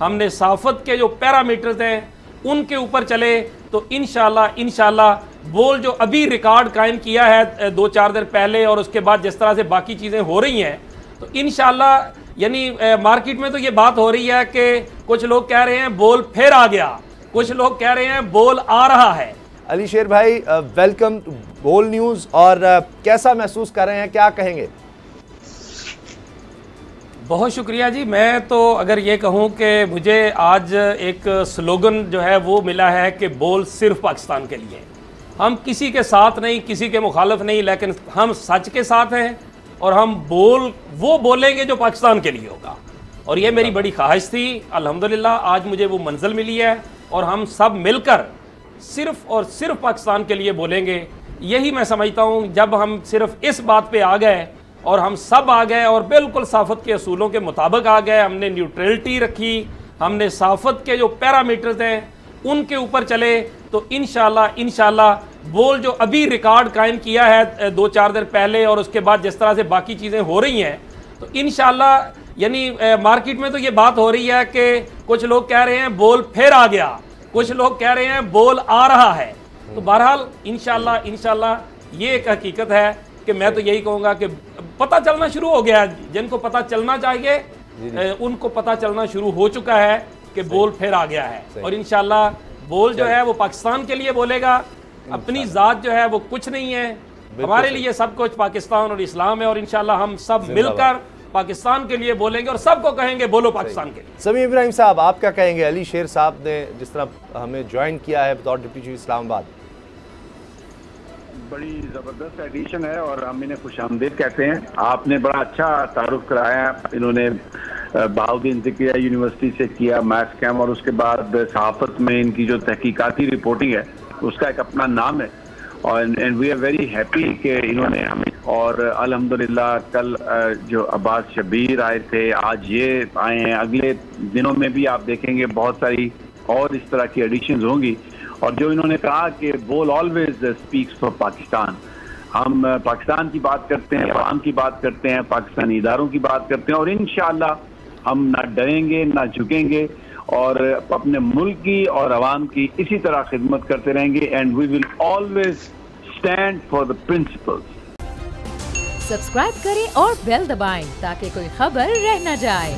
हमने सहाफत के जो पैरामीटर्स हैं उनके ऊपर चले तो इंशाल्लाह बोल जो अभी रिकॉर्ड कायम किया है 2-4 दिन पहले और उसके बाद जिस तरह से बाकी चीज़ें हो रही हैं तो इंशाल्लाह यानी मार्केट में तो ये बात हो रही है कि कुछ लोग कह रहे हैं बोल फिर आ गया, कुछ लोग कह रहे हैं बोल आ रहा है। अली शेर भाई वेलकम टू बोल न्यूज़। और कैसा महसूस कर रहे हैं, क्या कहेंगे? बहुत शुक्रिया जी। मैं तो अगर ये कहूँ कि मुझे आज एक स्लोगन जो है वो मिला है कि बोल सिर्फ पाकिस्तान के लिए। हम किसी के साथ नहीं, किसी के मुखालफ नहीं, लेकिन हम सच के साथ हैं और हम वो बोलेंगे जो पाकिस्तान के लिए होगा। और ये मेरी बड़ी ख्वाहिश थी, अल्हम्दुलिल्लाह आज मुझे वो मंजिल मिली है और हम सब मिलकर सिर्फ और सिर्फ पाकिस्तान के लिए बोलेंगे। यही मैं समझता हूँ, जब हम सिर्फ इस बात पे आ गए और हम सब आ गए और बिल्कुल सहाफत के असूलों के मुताबिक आ गए, हमने न्यूट्रलिटी रखी, हमने सहाफत के जो पैरामीटर्स हैं उनके ऊपर चले तो इंशाल्लाह बोल जो अभी रिकॉर्ड कायम किया है 2-4 दिन पहले और उसके बाद जिस तरह से बाकी चीज़ें हो रही हैं तो इंशाल्लाह यानी मार्केट में तो ये बात हो रही है कि कुछ लोग कह रहे हैं बोल फिर आ गया, कुछ लोग कह रहे हैं बोल आ रहा है। तो बहरहाल इंशाल्लाह ये एक हकीकत है कि मैं तो यही कहूँगा कि पता चलना शुरू हो गया, जिनको पता चलना चाहिए उनको पता चलना शुरू हो चुका है कि बोल फिर आ गया है। और इंशाल्लाह बोल जो है वो पाकिस्तान के लिए बोलेगा, अपनी ज़ात जो है वो कुछ नहीं है, हमारे लिए सब कुछ पाकिस्तान और इस्लाम है। और इंशाल्लाह हम सब मिलकर पाकिस्तान के लिए बोलेंगे और सबको कहेंगे बोलो पाकिस्तान के लिए। समीम इब्राहिम साहब, आप क्या कहेंगे? अली शेर साहब ने जिस तरह हमें ज्वाइन किया है बतौर डिप्टी चीफ इस्लामाबाद, बड़ी ज़बरदस्त एडिशन है और हम इन्हें खुशामदीद कहते हैं। आपने बड़ा अच्छा तारुफ कराया। इन्होंने बहाउद्दीन ज़िक्रिया यूनिवर्सिटी से किया मैथ्स कैम और उसके बाद सहाफ़त में इनकी जो तहकीकाती रिपोर्टिंग है उसका एक अपना नाम है और and we are very happy कि इन्होंने हमें और अल्हम्दुलिल्लाह कल जो अब्बास शबीर आए थे, आज ये आए हैं। अगले दिनों में भी आप देखेंगे बहुत सारी और इस तरह की एडिशंस होंगी। और जो इन्होंने कहा कि बोल ऑलवेज स्पीक्स फॉर पाकिस्तान, हम पाकिस्तान की बात करते हैं, अवाम की बात करते हैं, पाकिस्तानी इदारों की बात करते हैं और इंशाअल्लाह हम ना डरेंगे ना झुकेंगे और अपने मुल्क की और अवाम की इसी तरह खिदमत करते रहेंगे and we will always stand for the principles. Subscribe करें और बेल दबाएं ताकि कोई खबर रह न जाए।